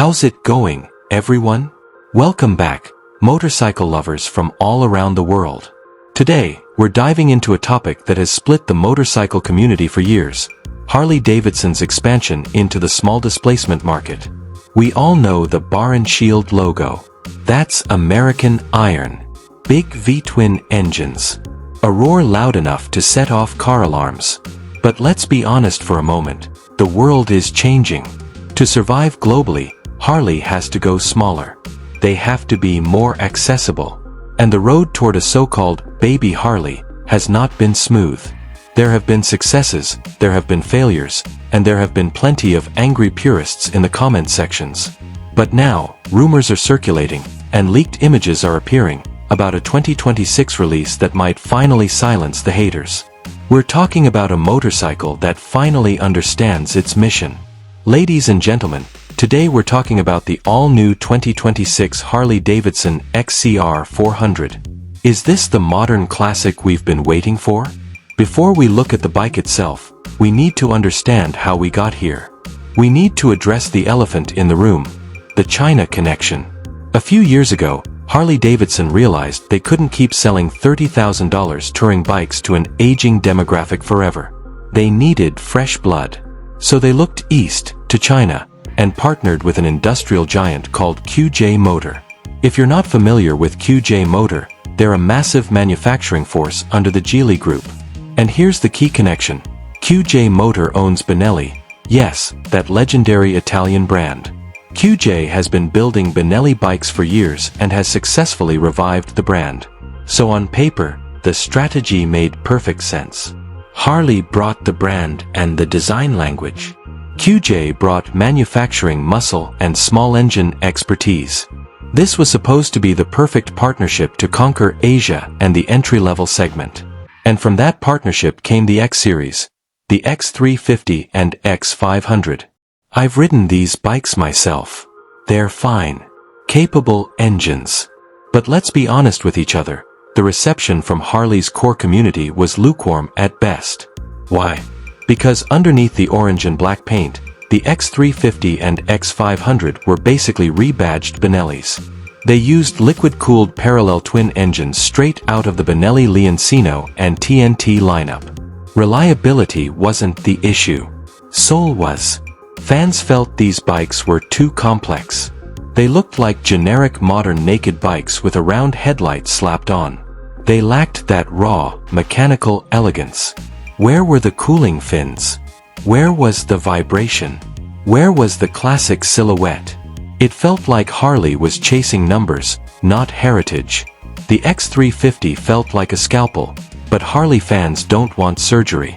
How's it going, everyone? Welcome back, motorcycle lovers from all around the world. Today, we're diving into a topic that has split the motorcycle community for years: Harley-Davidson's expansion into the small displacement market. We all know the bar and shield logo. That's American Iron. Big V-twin engines. A roar loud enough to set off car alarms. But let's be honest for a moment. The world is changing. To survive globally, Harley has to go smaller. They have to be more accessible. And the road toward a so-called baby Harley has not been smooth. There have been successes, there have been failures, and there have been plenty of angry purists in the comment sections. But now, rumors are circulating, and leaked images are appearing, about a 2026 release that might finally silence the haters. We're talking about a motorcycle that finally understands its mission. Ladies and gentlemen, today we're talking about the all-new 2026 Harley-Davidson XCR 400. Is this the modern classic we've been waiting for? Before we look at the bike itself, we need to understand how we got here. We need to address the elephant in the room: the China connection. A few years ago, Harley-Davidson realized they couldn't keep selling $30,000 touring bikes to an aging demographic forever. They needed fresh blood. So they looked east, to China, and partnered with an industrial giant called QJ Motor. If you're not familiar with QJ Motor, they're a massive manufacturing force under the Geely Group. And here's the key connection: QJ Motor owns Benelli, yes, that legendary Italian brand. QJ has been building Benelli bikes for years and has successfully revived the brand. So on paper, the strategy made perfect sense. Harley brought the brand and the design language. QJ brought manufacturing muscle and small engine expertise. This was supposed to be the perfect partnership to conquer Asia and the entry-level segment. And from that partnership came the X Series, the X350 and X500. I've ridden these bikes myself. They're fine, capable engines. But let's be honest with each other. The reception from Harley's core community was lukewarm at best. Why? Because underneath the orange and black paint, the X350 and X500 were basically rebadged Benellis. They used liquid-cooled parallel twin engines straight out of the Benelli Leoncino and TNT lineup. Reliability wasn't the issue. Soul was. Fans felt these bikes were too complex. They looked like generic modern naked bikes with a round headlight slapped on. They lacked that raw, mechanical elegance. Where were the cooling fins? Where was the vibration? Where was the classic silhouette? It felt like Harley was chasing numbers, not heritage. The X350 felt like a scalpel, but Harley fans don't want surgery.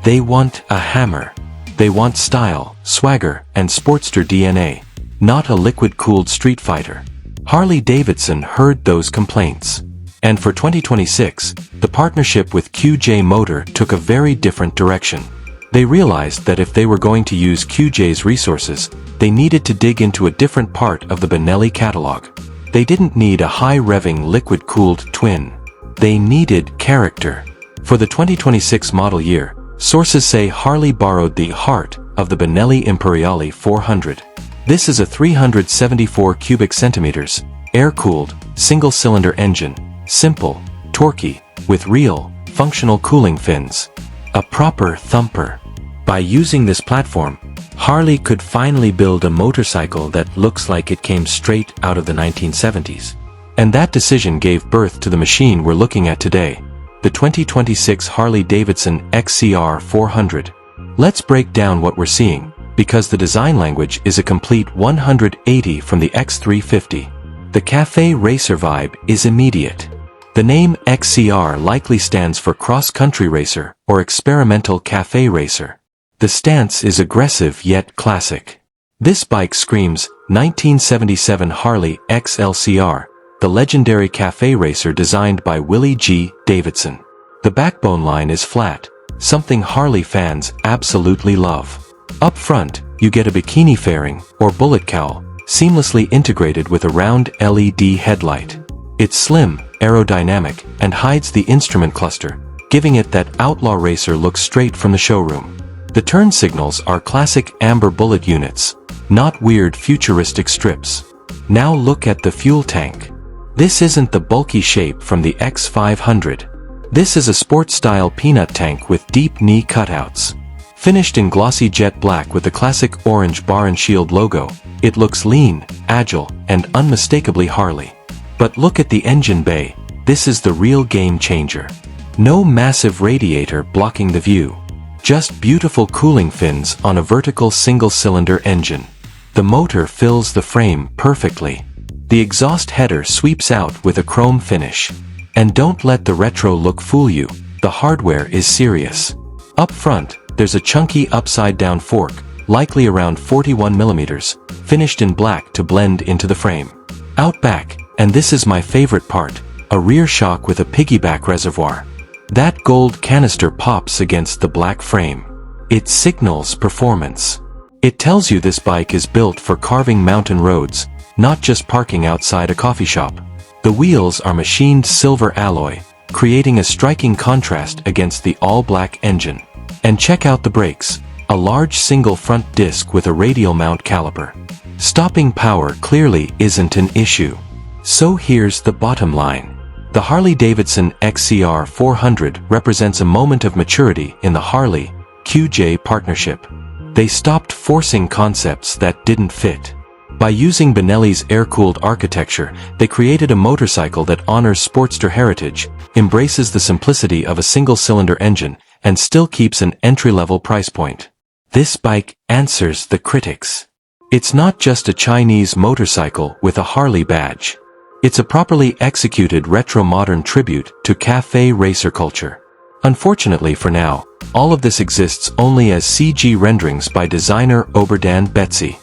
They want a hammer. They want style, swagger, and Sportster DNA, not a liquid-cooled street fighter. Harley-Davidson heard those complaints. And for 2026, the partnership with QJ Motor took a very different direction. They realized that if they were going to use QJ's resources, they needed to dig into a different part of the Benelli catalog. They didn't need a high-revving liquid-cooled twin. They needed character. For the 2026 model year, sources say Harley borrowed the heart of the Benelli Imperiale 400. This is a 374 cubic centimeters, air-cooled, single-cylinder engine, simple, torquey, with real, functional cooling fins. A proper thumper. By using this platform, Harley could finally build a motorcycle that looks like it came straight out of the 1970s. And that decision gave birth to the machine we're looking at today: the 2026 Harley-Davidson XCR 400. Let's break down what we're seeing, because the design language is a complete 180 from the X350. The cafe racer vibe is immediate. The name XCR likely stands for cross-country racer or experimental cafe racer. The stance is aggressive yet classic. This bike screams 1977 Harley XLCR, the legendary cafe racer designed by Willie G. Davidson. The backbone line is flat, something Harley fans absolutely love. Up front, you get a bikini fairing, or bullet cowl, seamlessly integrated with a round LED headlight. It's slim, aerodynamic, and hides the instrument cluster, giving it that outlaw racer look straight from the showroom. The turn signals are classic amber bullet units, not weird futuristic strips. Now look at the fuel tank. This isn't the bulky shape from the X500. This is a sport-style peanut tank with deep knee cutouts. Finished in glossy jet black with the classic orange bar and shield logo, it looks lean, agile, and unmistakably Harley. But look at the engine bay. This is the real game changer. No massive radiator blocking the view. Just beautiful cooling fins on a vertical single-cylinder engine. The motor fills the frame perfectly. The exhaust header sweeps out with a chrome finish. And don't let the retro look fool you. The hardware is serious. Up front, there's a chunky upside-down fork, likely around 41mm, finished in black to blend into the frame. Out back, and this is my favorite part, a rear shock with a piggyback reservoir. That gold canister pops against the black frame. It signals performance. It tells you this bike is built for carving mountain roads, not just parking outside a coffee shop. The wheels are machined silver alloy, creating a striking contrast against the all-black engine. And check out the brakes, a large single front disc with a radial mount caliper. Stopping power clearly isn't an issue. So here's the bottom line. The Harley-Davidson XCR 400 represents a moment of maturity in the Harley-QJ partnership. They stopped forcing concepts that didn't fit. By using Benelli's air-cooled architecture, they created a motorcycle that honors Sportster heritage, embraces the simplicity of a single-cylinder engine, and still keeps an entry-level price point. This bike answers the critics. It's not just a Chinese motorcycle with a Harley badge. It's a properly executed retro-modern tribute to cafe racer culture. Unfortunately for now, all of this exists only as CG renderings by designer Oberdan Betsy.